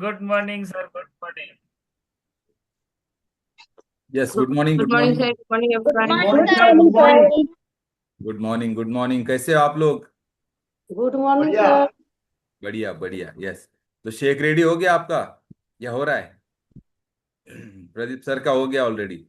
Good morning, sir. Good morning. Yes, good morning, good good morning morning. Sir, good morning good everyone. Morning sir. Good morning, good morning. कैसे हो आप लोग? Good morning sir. बढ़िया बढ़िया। Yes. तो shake ready हो गया आपका या हो रहा है? प्रदीप सर का हो गया ऑलरेडी।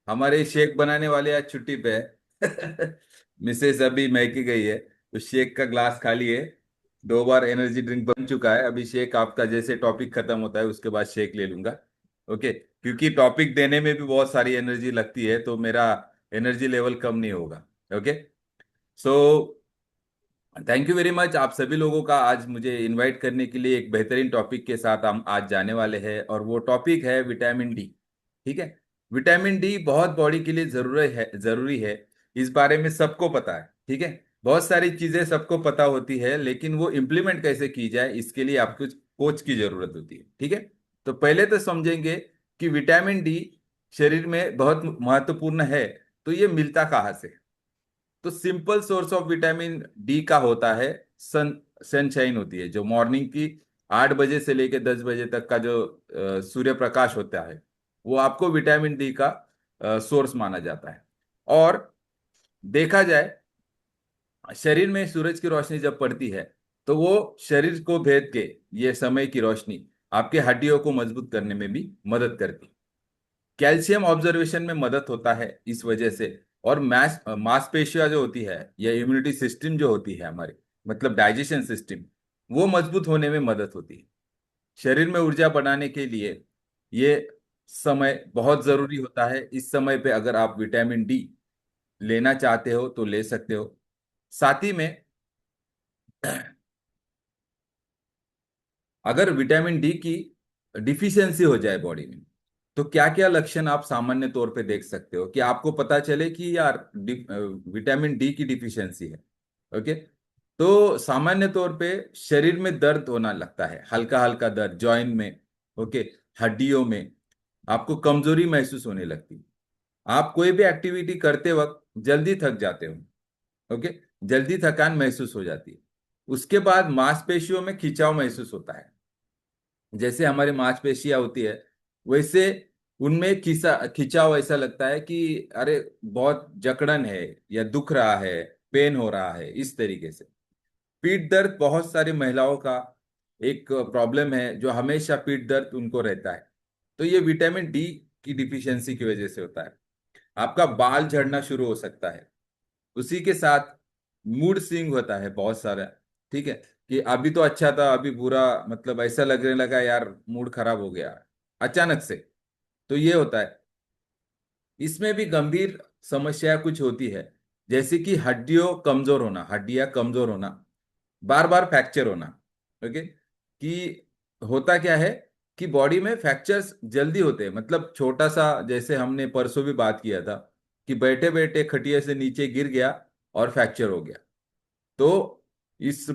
हमारे शेक बनाने वाले आज छुट्टी पे है। मिसेस अभी मैके गई है, तो शेक का ग्लास खाली है। 2 बार एनर्जी ड्रिंक बन चुका है। अभी शेक आपका जैसे टॉपिक खत्म होता है उसके बाद शेक ले लूंगा। ओके, क्योंकि टॉपिक देने में भी बहुत सारी एनर्जी लगती है, तो मेरा एनर्जी लेवल कम नहीं होगा। Okay. So thank you very much आप सभी लोगों का आज मुझे इनवाइट करने के लिए। एक बेहतरीन टॉपिक के साथ हम आज जाने वाले हैं, और वो टॉपिक है विटामिन डी। ठीक है। विटामिन डी बहुत बॉडी के लिए जरूरी है। इस बारे में सबको पता है। ठीक है। बहुत सारी चीजें सबको पता होती है, लेकिन वो इम्प्लीमेंट कैसे की जाए इसके लिए आपको कोच की जरूरत होती है। ठीक है। तो पहले तो समझेंगे कि विटामिन डी शरीर में बहुत महत्वपूर्ण है। तो ये मिलता कहाँ से? तो simple source of vitamin D का होता है सनशाइन होती है, जो मॉर्निंग की 8 बजे से लेकर 10 बजे तक का जो सूर्य प्रकाश होता है, वो आपको विटामिन डी का सोर्स माना जाता है। और देखा जाए, शरीर में सूरज की रोशनी जब पड़ती है, तो वो शरीर को भेद के ये समय की रोशनी आपके हड्डियों को मजबूत करने में भी मदद करती है। कैल्शियम ऑब्जर्वेशन में मदद होता है इस वजह से। और मांसपेशियां जो होती है, या इम्यूनिटी सिस्टम जो होती है हमारी, मतलब डाइजेशन सिस्टम, वो मजबूत होने में मदद होती है। शरीर में ऊर्जा बनाने के लिए ये समय बहुत जरूरी होता है। इस समय पे अगर आप विटामिन डी लेना चाहते हो तो ले सकते हो। साथ ही में अगर विटामिन डी की डिफिशियंसी हो जाए बॉडी में, तो क्या क्या लक्षण आप सामान्य तौर पे देख सकते हो कि आपको पता चले कि यार विटामिन डी की डिफिशियंसी है। ओके। तो सामान्य तौर पे शरीर में दर्द होना लगता है, हल्का हल्का दर्द जॉइंट में। ओके। हड्डियों में आपको कमजोरी महसूस होने लगती है। आप कोई भी एक्टिविटी करते वक्त जल्दी थक जाते हो। ओके। जल्दी थकान महसूस हो जाती है। उसके बाद मांसपेशियों में खिंचाव महसूस होता है। जैसे हमारी मांसपेशियां होती है, वैसे उनमें खिंचाव ऐसा लगता है कि अरे बहुत जकड़न है, या दुख रहा है, पेन हो रहा है, इस तरीके से। पीठ दर्द बहुत सारी महिलाओं का एक प्रॉब्लम है, जो हमेशा पीठ दर्द उनको रहता है। तो ये विटामिन डी की डिफिशियंसी की वजह से होता है। आपका बाल झड़ना शुरू हो सकता है। उसी के साथ मूड स्विंग होता है बहुत सारा। ठीक है। कि अभी तो अच्छा था, अभी बुरा, मतलब ऐसा लगने लगा यार मूड खराब हो गया अचानक से। तो ये होता है। इसमें भी गंभीर समस्या कुछ होती है, जैसे कि हड्डियां कमजोर होना, बार बार फ्रैक्चर होना। ओके। कि होता क्या है कि बॉडी में फ्रैक्चर्स जल्दी होते हैं। मतलब छोटा सा, जैसे हमने परसों भी बात किया था, कि बैठे बैठे खटिया से नीचे गिर गया और फ्रैक्चर हो गया। तो इस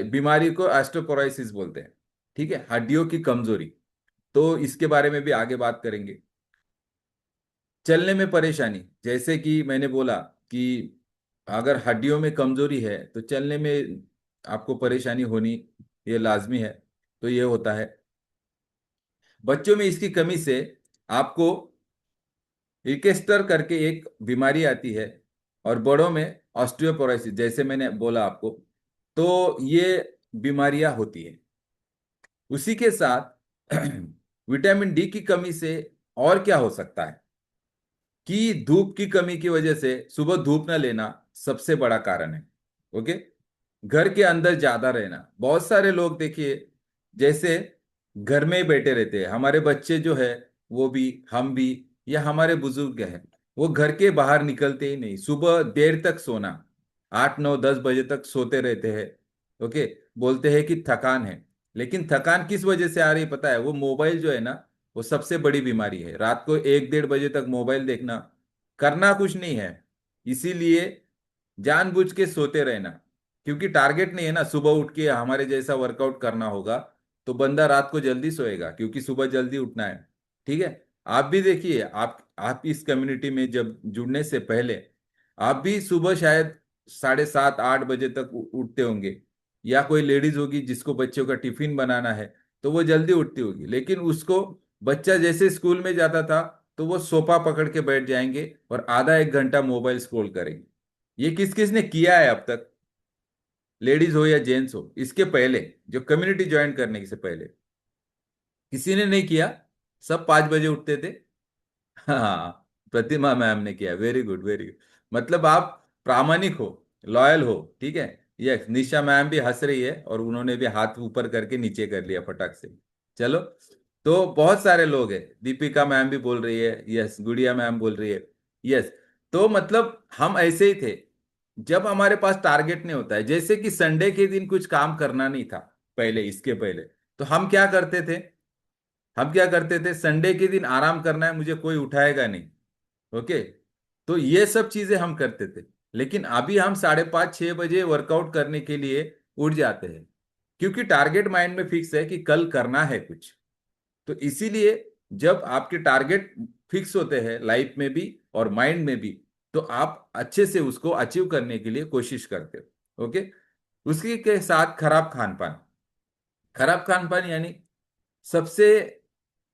बीमारी को ऑस्टियोपोरोसिस बोलते हैं। ठीक है, हड्डियों की कमजोरी। तो इसके बारे में भी आगे बात करेंगे। चलने में परेशानी, जैसे कि मैंने बोला कि अगर हड्डियों में कमजोरी है तो चलने में आपको परेशानी होनी ये लाजमी है। तो ये होता है। बच्चों में इसकी कमी से आपको इल्केस्टर करके एक बीमारी आती है, और बड़ों में ऑस्टियोपोरोसिस, जैसे मैंने बोला आपको। तो ये बीमारियां होती है। उसी के साथ विटामिन डी की कमी से और क्या हो सकता है कि धूप की कमी की वजह से सुबह धूप न लेना सबसे बड़ा कारण है। ओके। घर के अंदर ज्यादा रहना, बहुत सारे लोग देखिए, जैसे घर में ही बैठे रहते हैं। हमारे बच्चे जो है, वो भी, हम भी, या हमारे बुजुर्ग हैं, वो घर के बाहर निकलते ही नहीं। सुबह देर तक सोना, 8 9 10 बजे तक सोते रहते हैं। ओके। बोलते हैं कि थकान है, लेकिन थकान किस वजह से आ रही पता है? वो मोबाइल जो है ना, वो सबसे बड़ी बीमारी है। रात को 1 1:30 बजे तक मोबाइल देखना, करना कुछ नहीं है, इसीलिए जानबूझ के सोते रहना। क्योंकि टारगेट नहीं है ना सुबह उठ के हमारे जैसा वर्कआउट करना होगा, तो बंदा रात को जल्दी सोएगा क्योंकि सुबह जल्दी उठना है। ठीक है। आप भी देखिए, आप इस कम्युनिटी में जब जुड़ने से पहले आप भी सुबह शायद 7:30 8 बजे तक उठते होंगे, या कोई लेडीज होगी जिसको बच्चों का टिफिन बनाना है, तो वो जल्दी उठती होगी, लेकिन उसको बच्चा जैसे स्कूल में जाता था तो वो सोफा पकड़ के बैठ जाएंगे और आधा एक घंटा मोबाइल स्क्रॉल करेंगे। ये किस किस ने किया है अब तक, लेडीज हो या जेंट्स हो, इसके पहले जो कम्युनिटी ज्वाइन करने से पहले किसी ने नहीं किया? सब 5 बजे उठते थे। हाँ, प्रतिमा मैम ने किया, वेरी गुड वेरी गुड। मतलब आप प्रामाणिक हो, लॉयल हो, ठीक है। यस, निशा मैम भी हंस रही है और उन्होंने भी हाथ ऊपर करके नीचे कर लिया फटाक से। चलो, तो बहुत सारे लोग हैं, दीपिका मैम भी बोल रही है, यस, गुड़िया मैम बोल रही है, यस। तो मतलब हम ऐसे ही थे जब हमारे पास टारगेट नहीं होता है, जैसे कि संडे के दिन कुछ काम करना नहीं था पहले, इसके पहले तो हम क्या करते थे, हम क्या करते थे, संडे के दिन आराम करना है, मुझे कोई उठाएगा नहीं। ओके, तो ये सब चीजें हम करते थे। लेकिन अभी हम 5:30-6 बजे वर्कआउट करने के लिए उठ जाते हैं, क्योंकि टारगेट माइंड में फिक्स है कि कल करना है कुछ। तो इसीलिए जब आपके टारगेट फिक्स होते हैं लाइफ में भी और माइंड में भी, तो आप अच्छे से उसको अचीव करने के लिए कोशिश करते हो। ओके, उसी के साथ खराब खान पान, खराब खान पान यानी सबसे,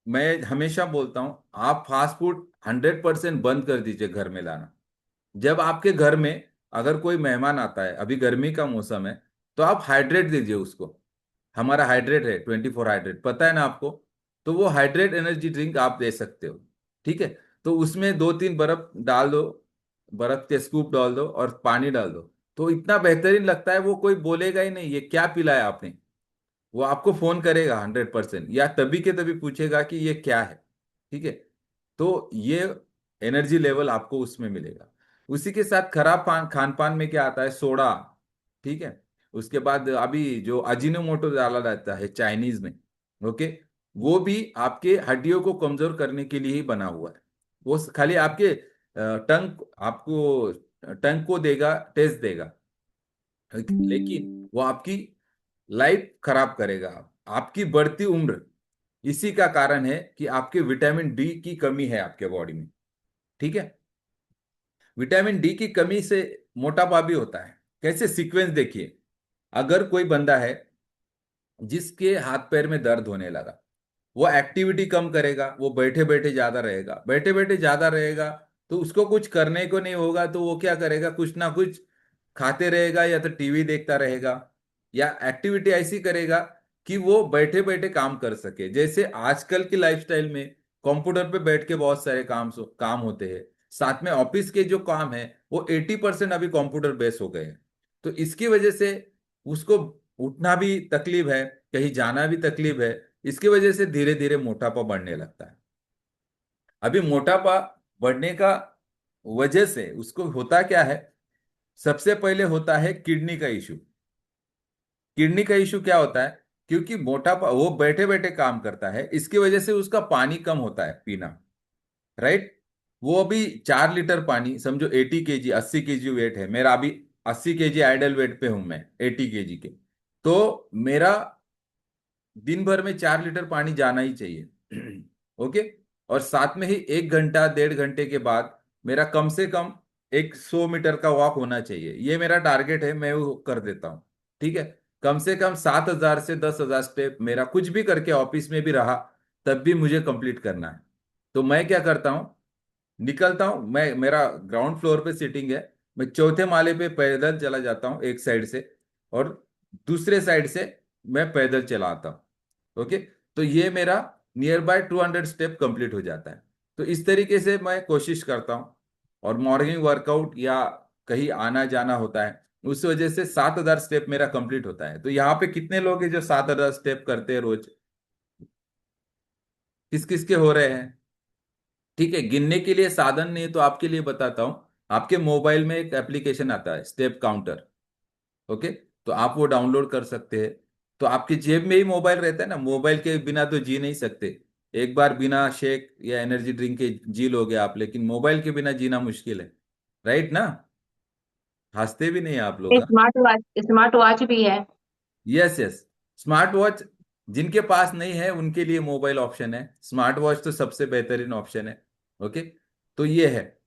मैं हमेशा बोलता हूं, आप फास्ट फूड 100% बंद कर दीजिए घर में लाना। जब आपके घर में अगर कोई मेहमान आता है, अभी गर्मी का मौसम है, तो आप हाइड्रेट दीजिए उसको। हमारा हाइड्रेट है 24 हाइड्रेट, पता है ना आपको? तो वो हाइड्रेट एनर्जी ड्रिंक आप दे सकते हो, ठीक है। तो उसमें 2-3 बर्फ डाल दो, बर्फ के स्कूप डाल दो और पानी डाल दो, तो इतना बेहतरीन लगता है, वो कोई बोलेगा ही नहीं ये क्या पिलाया आपने। वो आपको फोन करेगा 100%, या तभी के तभी पूछेगा कि ये क्या है, ठीक है। तो ये एनर्जी लेवल आपको उसमें मिलेगा। उसी के साथ खराब खान पान में क्या आता है, सोडा, ठीक है। उसके बाद अभी जो अजीनोमोटो डाला जाता है चाइनीज में, ओके, वो भी आपके हड्डियों को कमजोर करने के लिए ही बना हुआ है। वो खाली आपके टंग को देगा, टेस्ट देगा, लेकिन वो आपकी लाइफ खराब करेगा, आपकी बढ़ती उम्र। इसी का कारण है कि आपके विटामिन डी की कमी है आपके बॉडी में, ठीक है। विटामिन डी की कमी से मोटापा भी होता है। कैसे, सीक्वेंस देखिए। अगर कोई बंदा है जिसके हाथ पैर में दर्द होने लगा, वो एक्टिविटी कम करेगा, वो बैठे बैठे ज्यादा रहेगा, बैठे बैठे ज्यादा रहेगा, तो उसको कुछ करने को नहीं होगा, तो वो क्या करेगा, कुछ ना कुछ खाते रहेगा या तो टीवी देखता रहेगा, या एक्टिविटी ऐसी करेगा कि वो बैठे बैठे काम कर सके। जैसे आजकल की लाइफस्टाइल में कंप्यूटर पे बैठ के बहुत सारे काम होते हैं, साथ में ऑफिस के जो काम है वो 80% अभी कंप्यूटर बेस हो गए हैं। तो इसकी वजह से उसको उठना भी तकलीफ है, कहीं जाना भी तकलीफ है। इसकी वजह से धीरे धीरे मोटापा बढ़ने लगता है। अभी मोटापा बढ़ने का वजह से उसको होता क्या है, सबसे पहले होता है किडनी का इशू। किडनी का इशू क्या होता है, क्योंकि मोटापा, वो बैठे बैठे काम करता है, इसकी वजह से उसका पानी कम होता है पीना, राइट। वो अभी 4 लीटर पानी, समझो 80 kg, 80 kg वेट है मेरा अभी, 80 kg आइडल वेट पे हूं मैं, 80 kg के। तो मेरा दिन भर में 4 लीटर पानी जाना ही चाहिए। ओके, और साथ में ही 1 घंटा 1.5 घंटे के बाद मेरा कम से कम एक 100 मीटर का वॉक होना चाहिए। ये मेरा टारगेट है, मैं वो कर देता हूँ, ठीक है। कम से कम 7,000 से 10,000 स्टेप मेरा कुछ भी करके ऑफिस में भी रहा तब भी मुझे कंप्लीट करना है। तो मैं क्या करता हूँ, निकलता हूँ मैं, मेरा ग्राउंड फ्लोर पे सिटिंग है, मैं चौथे माले पे पैदल चला जाता हूँ एक साइड से, और दूसरे साइड से मैं पैदल चला आता हूँ। ओके, तो ये मेरा नियर बाय 200 स्टेप कंप्लीट हो जाता है। तो इस तरीके से मैं कोशिश करता हूँ। और मॉर्निंग वर्कआउट या कहीं आना जाना होता है, उस वजह से 7,000 स्टेप मेरा कंप्लीट होता है। तो यहाँ पे कितने लोग हैं जो 7,000 स्टेप करते हैं रोज? किस किस के हो रहे हैं? ठीक है, गिनने के लिए साधन नहीं है तो आपके लिए बताता हूं। आपके मोबाइल में एक एप्लीकेशन आता है, स्टेप काउंटर, ओके, तो आप वो डाउनलोड कर सकते हैं। तो आपकी जेब में ही मोबाइल रहता है ना, मोबाइल के बिना तो जी नहीं सकते। एक बार बिना शेक या एनर्जी ड्रिंक के जी लोगे आप, लेकिन मोबाइल के बिना जीना मुश्किल है, राइट ना? हंसते भी नहीं आप लोग, हाँ? स्मार्ट वॉच भी है। यस यस, स्मार्ट वॉच जिनके पास नहीं है उनके लिए मोबाइल ऑप्शन है, स्मार्ट वॉच तो सबसे बेहतरीन ऑप्शन है। ओके, तो ये है।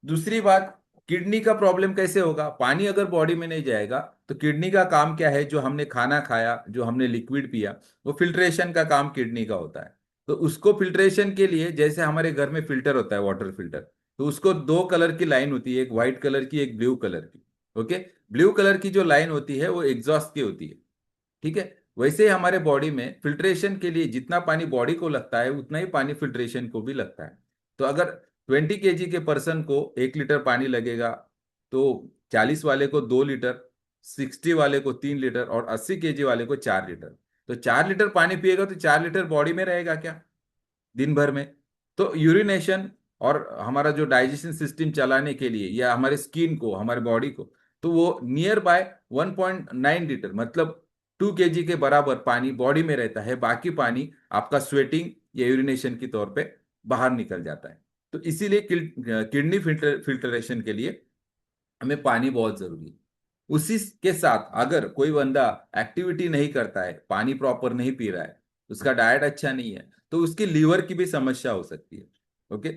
दूसरी बात, किडनी का प्रॉब्लम कैसे होगा? पानी अगर बॉडी में नहीं जाएगा तो किडनी का काम क्या है? जो हमने खाना खाया, जो हमने लिक्विड पिया, वो फिल्ट्रेशन का काम किडनी का होता है। तो उसको फिल्ट्रेशन के लिए, जैसे हमारे घर में फिल्टर होता है, वाटर फिल्टर, तो उसको दो कलर की लाइन होती है, एक व्हाइट कलर की, एक ब्लू कलर की। ओके। ब्लू कलर की जो लाइन होती है वो एग्जॉस्ट की होती है। ठीक है। वैसे ही हमारे बॉडी में फिल्ट्रेशन के लिए जितना पानी बॉडी को लगता है उतना ही पानी फिल्ट्रेशन को भी लगता है। तो अगर 20 kg के पर्सन को 1 लीटर पानी लगेगा, तो 40 वाले को 2 लीटर, 60 वाले को 3 लीटर और 80 kg वाले को 4 लीटर। तो 4 लीटर पानी पिएगा तो 4 लीटर बॉडी में रहेगा क्या, दिन भर में? तो यूरिनेशन और हमारा जो डाइजेशन सिस्टम चलाने के लिए, या हमारे स्किन को, हमारे बॉडी को, तो वो नियर बाय 1.9 लीटर, मतलब 2 kg के बराबर पानी बॉडी में रहता है। बाकी पानी आपका स्वेटिंग या यूरिनेशन के तौर पे बाहर निकल जाता है। तो इसीलिए किडनी फिल्टरेशन के लिए हमें पानी बहुत जरूरी है। उसी के साथ अगर कोई बंदा एक्टिविटी नहीं करता है, पानी प्रॉपर नहीं पी रहा है, उसका डाइट अच्छा नहीं है, तो उसकी लीवर की भी समस्या हो सकती है। ओके।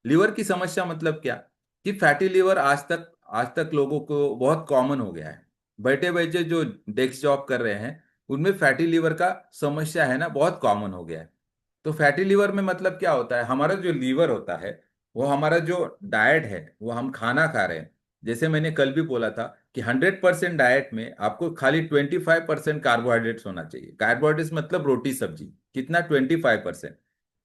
लीवर की समस्या मतलब क्या? कि फैटी लीवर आज तक लोगों को बहुत कॉमन हो गया है। बैठे बैठे जो डेस्क जॉब कर रहे हैं, उनमें फैटी लीवर का समस्या है ना, बहुत कॉमन हो गया है। तो फैटी लीवर में मतलब क्या होता है? हमारा जो लीवर होता है, वो हमारा जो डाइट है, वो हम खाना खा रहे हैं। जैसे मैंने कल भी बोला था कि 100% डाइट में आपको खाली 25% कार्बोहाइड्रेट्स होना चाहिए। कार्बोहाइड्रेट्स मतलब रोटी सब्जी। कितना? 25%।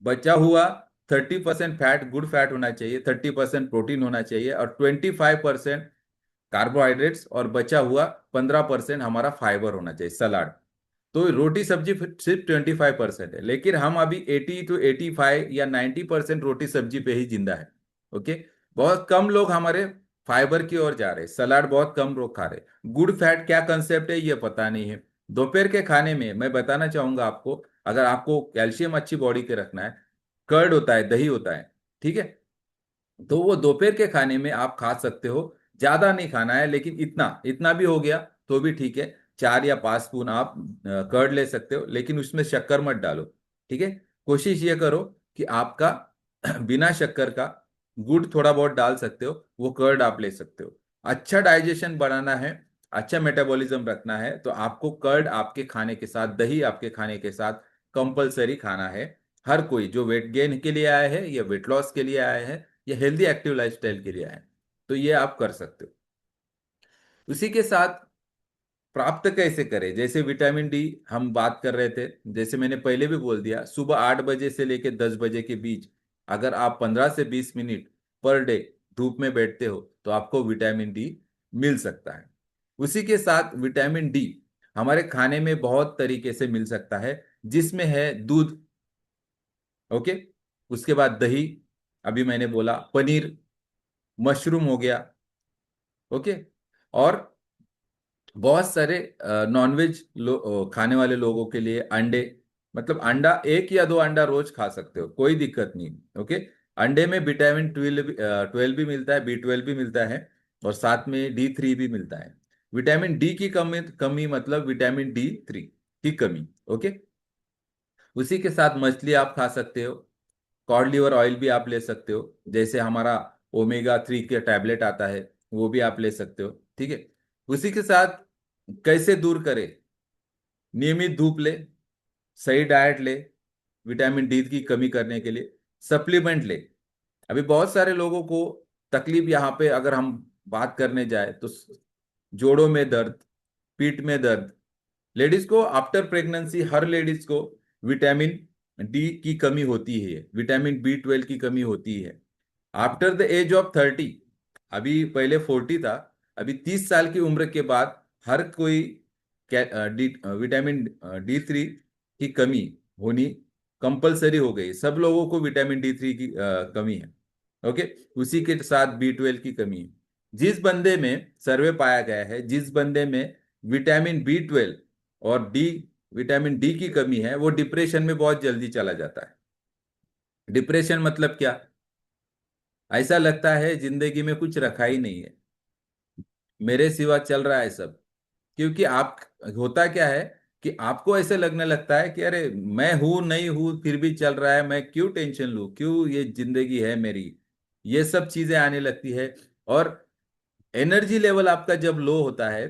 बचा हुआ 30% फैट, गुड फैट होना चाहिए, 30% प्रोटीन होना चाहिए, और 25% कार्बोहाइड्रेट्स, और बचा हुआ 15% हमारा फाइबर होना चाहिए, सलाड। तो रोटी सब्जी सिर्फ 25% है, लेकिन हम अभी 80 to 85 या 90% रोटी सब्जी पे ही जिंदा है। ओके। बहुत कम लोग हमारे फाइबर की ओर जा रहे हैं, सलाद बहुत कम लोग खा रहे हैं। गुड फैट क्या कंसेप्ट है ये पता नहीं है। दोपहर के खाने में मैं बताना चाहूंगा आपको, अगर आपको कैल्शियम अच्छी बॉडी के रखना है, कर्ड होता है, दही होता है, ठीक है, तो वो दोपहर के खाने में आप खा सकते हो। ज्यादा नहीं खाना है, लेकिन इतना इतना भी हो गया तो भी ठीक है। 4 या 5 स्पून आप कर्ड ले सकते हो, लेकिन उसमें शक्कर मत डालो। ठीक है। कोशिश ये करो कि आपका बिना शक्कर का गुड़ थोड़ा बहुत डाल सकते हो, वो कर्ड आप ले सकते हो। अच्छा डाइजेशन बढ़ाना है, अच्छा मेटाबॉलिज्म रखना है, तो आपको कर्ड आपके खाने के साथ, दही आपके खाने के साथ कंपलसरी खाना है। हर कोई जो वेट गेन के लिए आया है, या वेट लॉस के लिए आया है, या हेल्दी एक्टिव लाइफस्टाइल के लिए आए, तो ये आप कर सकते हो। उसी के साथ प्राप्त कैसे करें? जैसे विटामिन डी हम बात कर रहे थे, जैसे मैंने पहले भी बोल दिया, सुबह 8 बजे से लेकर 10 बजे के बीच अगर आप 15 से 20 मिनट पर डे धूप में बैठते हो तो आपको विटामिन डी मिल सकता है। उसी के साथ विटामिन डी हमारे खाने में बहुत तरीके से मिल सकता है, जिसमें है दूध। ओके। उसके बाद दही, अभी मैंने बोला पनीर, मशरूम हो गया। ओके। और बहुत सारे नॉनवेज खाने वाले लोगों के लिए अंडे, मतलब अंडा 1 या 2 अंडा रोज खा सकते हो, कोई दिक्कत नहीं। ओके। अंडे में विटामिन 12 भी मिलता है, B12 भी मिलता है, और साथ में D3 भी मिलता है। विटामिन डी की कमी कमी मतलब विटामिन D3 की कमी। ओके। उसी के साथ मछली आप खा सकते हो, कॉड लिवर ऑयल भी आप ले सकते हो, जैसे हमारा ओमेगा 3 के टैबलेट आता है, वो भी आप ले सकते हो। ठीक है। उसी के साथ कैसे दूर करें? नियमित धूप ले, सही डाइट ले, विटामिन डी की कमी करने के लिए सप्लीमेंट ले। अभी बहुत सारे लोगों को तकलीफ यहाँ पे अगर हम बात करने जाए तो जोड़ों में दर्द, पीठ में दर्द। लेडीज को आफ्टर प्रेगनेंसी, हर लेडीज को विटामिन डी की कमी होती है, विटामिन B12 की कमी होती है। आफ्टर द एज ऑफ 30, अभी पहले 40 था, अभी 30 साल की उम्र के बाद हर कोई विटामिन D3 की कमी होनी कंपलसरी हो गई। सब लोगों को विटामिन D3 की कमी है। ओके। उसी के साथ B12 की कमी है। जिस बंदे में सर्वे पाया गया है, जिस बंदे में विटामिन B12 और विटामिन डी की कमी है, वो डिप्रेशन में बहुत जल्दी चला जाता है। डिप्रेशन मतलब क्या? ऐसा लगता है जिंदगी में कुछ रखा ही नहीं है, मेरे सिवा चल रहा है सब। क्योंकि आप, होता क्या है कि आपको ऐसे लगने लगता है कि अरे मैं हूं नहीं हूं फिर भी चल रहा है, मैं क्यों टेंशन लूं, क्यों, ये जिंदगी है मेरी, ये सब चीजें आने लगती है। और एनर्जी लेवल आपका जब लो होता है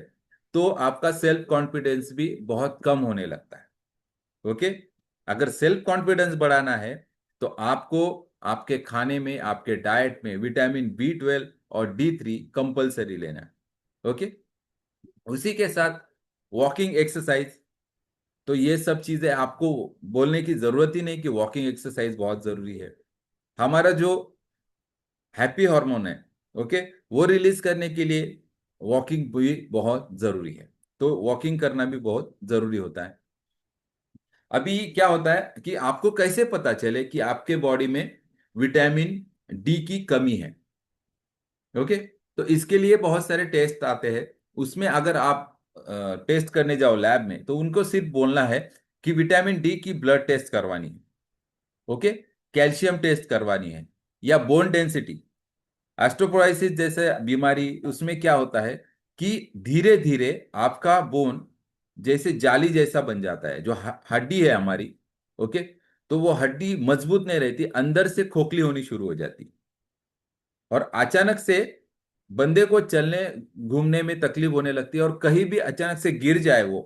तो आपका सेल्फ कॉन्फिडेंस भी बहुत कम होने लगता है। ओके, अगर सेल्फ कॉन्फिडेंस बढ़ाना है तो आपको आपके खाने में, आपके डाइट में विटामिन B12 और D3 कंपलसरी लेना है। ओके, उसी के साथ वॉकिंग एक्सरसाइज। तो ये सब चीजें आपको बोलने की जरूरत ही नहीं कि वॉकिंग एक्सरसाइज बहुत जरूरी है। हमारा जो हैप्पी हार्मोन है, ओके, वो रिलीज करने के लिए वॉकिंग भी बहुत जरूरी है। तो वॉकिंग करना भी बहुत जरूरी होता है। अभी क्या होता है कि आपको कैसे पता चले कि आपके बॉडी में विटामिन डी की कमी है? ओके, तो इसके लिए बहुत सारे टेस्ट आते हैं। उसमें अगर आप टेस्ट करने जाओ लैब में तो उनको सिर्फ बोलना है कि विटामिन डी की ब्लड टेस्ट करवानी है, ओके, कैल्शियम टेस्ट करवानी है, या बोन डेंसिटी। ऑस्टियोपोरोसिस जैसे बीमारी, उसमें क्या होता है कि धीरे धीरे आपका बोन जैसे जाली जैसा बन जाता है, जो हड्डी है हमारी, ओके, तो वो हड्डी मजबूत नहीं रहती, अंदर से खोखली होनी शुरू हो जाती, और अचानक से बंदे को चलने घूमने में तकलीफ होने लगती है, और कहीं भी अचानक से गिर जाए वो,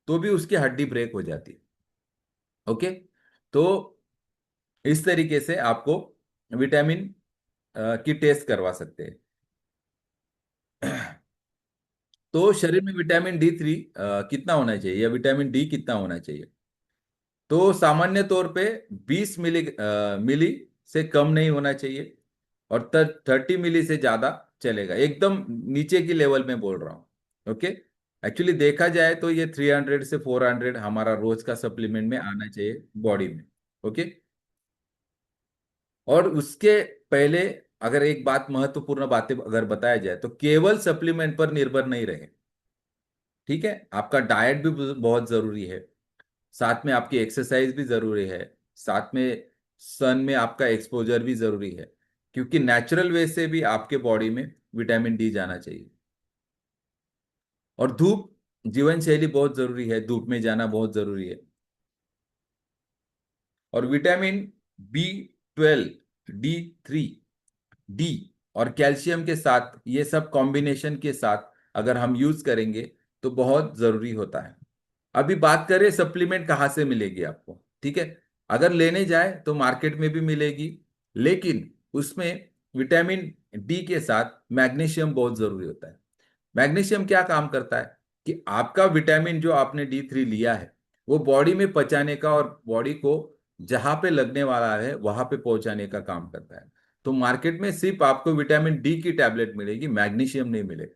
तो भी उसकी हड्डी ब्रेक हो जाती है। ओके, तो इस तरीके से आपको विटामिन की टेस्ट करवा सकते हैं। तो शरीर में विटामिन D3 कितना होना चाहिए, या विटामिन डी कितना होना चाहिए? तो सामान्य तौर पे 20 मिली से कम नहीं होना चाहिए, और 30 मिली से ज्यादा चलेगा। एकदम नीचे की लेवल में बोल रहा हूँ। ओके, एक्चुअली देखा जाए तो ये 300 से 400 हमारा रोज का सप्लीमेंट में आना चाहिए बॉडी में। ओके, और उसके पहले अगर एक बात, महत्वपूर्ण बातें अगर बताया जाए, तो केवल सप्लीमेंट पर निर्भर नहीं रहे। ठीक है, आपका डाइट भी बहुत जरूरी है, साथ में आपकी एक्सरसाइज भी जरूरी है, साथ में सन में आपका एक्सपोजर भी जरूरी है, क्योंकि नेचुरल वे से भी आपके बॉडी में विटामिन डी जाना चाहिए। और धूप, जीवन शैली बहुत जरूरी है, धूप में जाना बहुत जरूरी है। और विटामिन B12, D3, डी और कैल्शियम के साथ, ये सब कॉम्बिनेशन के साथ अगर हम यूज करेंगे तो बहुत जरूरी होता है। अभी बात करें सप्लीमेंट कहाँ से मिलेगी आपको। ठीक है, अगर लेने जाए तो मार्केट में भी मिलेगी, लेकिन उसमें विटामिन डी के साथ मैग्नीशियम बहुत जरूरी होता है। मैग्नीशियम क्या काम करता है कि आपका विटामिन जो आपने D3 लिया है, वो बॉडी में पचाने का और बॉडी को जहां पे लगने वाला है वहां पे पहुंचाने का काम करता है। तो मार्केट में सिर्फ आपको विटामिन डी की टैबलेट मिलेगी, मैग्नीशियम नहीं मिलेगा।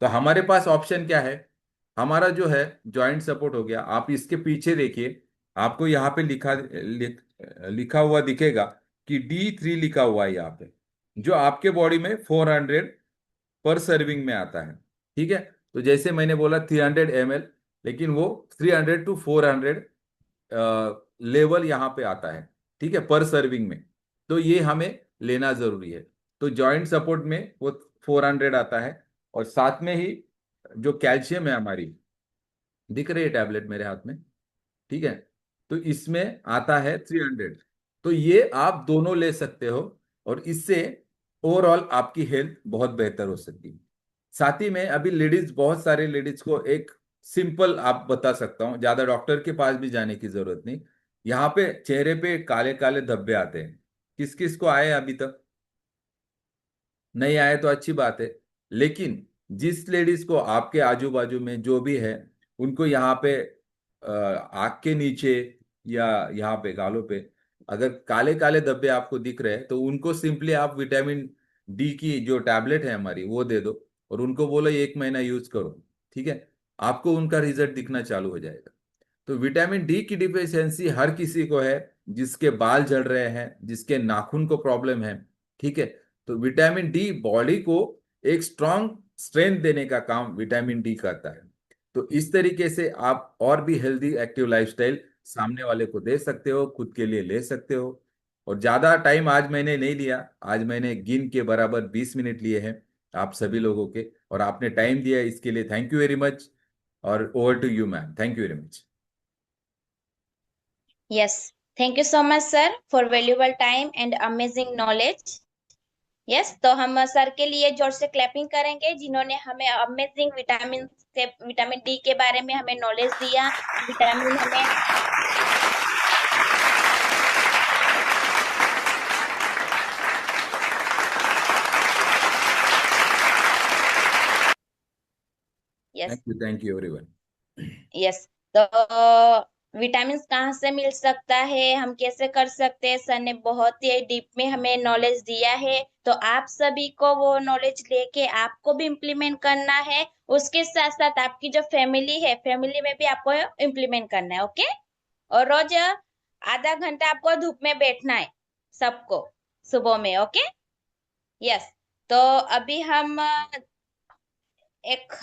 तो हमारे पास ऑप्शन क्या है? हमारा जो है जॉइंट सपोर्ट हो गया, आप इसके पीछे देखिए, आपको यहाँ पे लिखा हुआ दिखेगा कि D3 लिखा हुआ है यहाँ पे, जो आपके बॉडी में 400 पर सर्विंग में आता है। ठीक है, तो जैसे मैंने बोला 300 ml, लेकिन वो 300 to 400 लेवल यहाँ पे आता है। ठीक है, पर सर्विंग में। तो ये हमें लेना जरूरी है। तो जॉइंट सपोर्ट में वो 400 आता है, और साथ में ही जो कैल्शियम है हमारी, दिख रही है टैबलेट मेरे हाथ में, ठीक है, तो इसमें आता है 300। तो ये आप दोनों ले सकते हो, और इससे ओवरऑल आपकी हेल्थ बहुत बेहतर हो सकती है। साथ ही में अभी लेडीज, बहुत सारे लेडीज को एक सिंपल आप बता सकता हूँ, ज्यादा डॉक्टर के पास भी जाने की जरूरत नहीं। यहाँ पे चेहरे पे काले काले धब्बे आते हैं, किस किस को आए अभी तक? नहीं आए तो अच्छी बात है, लेकिन जिस लेडीज को आपके आजू बाजू में जो भी है, उनको यहाँ पे आँख के नीचे या यहाँ पे गालों पे अगर काले काले धब्बे आपको दिख रहे हैं, तो उनको सिंपली आप विटामिन डी की जो टैबलेट है हमारी वो दे दो, और उनको बोलो 1 महीना यूज करो। ठीक है, आपको उनका रिजल्ट दिखना चालू हो जाएगा। तो विटामिन डी की डिफिशियंसी हर किसी को है, जिसके बाल झड़ रहे हैं, जिसके नाखून को प्रॉब्लम है। ठीक है, तो विटामिन डी बॉडी को एक स्ट्रॉन्ग स्ट्रेंथ देने का काम विटामिन डी करता है। तो इस तरीके से आप और भी हेल्दी एक्टिव लाइफस्टाइल सामने वाले को दे सकते हो, खुद के लिए ले सकते हो। और ज्यादा टाइम आज मैंने नहीं लिया, आज मैंने गिन के बराबर 20 मिनट लिए हैं आप सभी लोगों के, और आपने टाइम दिया इसके लिए थैंक यू वेरी मच। और over to you ma'am, thank you very much. Yes. Thank you so much, sir, for valuable time and amazing knowledge. Yes, तो हम सर के लिए जोर से क्लैपिंग करेंगे जिन्होंने हमें अमेजिंग विटामिन डी के बारे में हमें नॉलेज दिया। विटामिन हमें yes thank you everyone. Yes, तो विटामिन कहाँ से मिल सकता है, हम कैसे कर सकते हैं, सर ने बहुत ही डीप में हमें नॉलेज दिया है। तो आप सभी को वो नॉलेज लेके आपको भी इम्प्लीमेंट करना है। उसके साथ साथ आपकी जो फैमिली है, फैमिली में भी आपको इम्प्लीमेंट करना है। ओके, और रोज आधा घंटा आपको धूप में बैठना है सबको, सुबह में। Okay, yes. तो अभी हम एक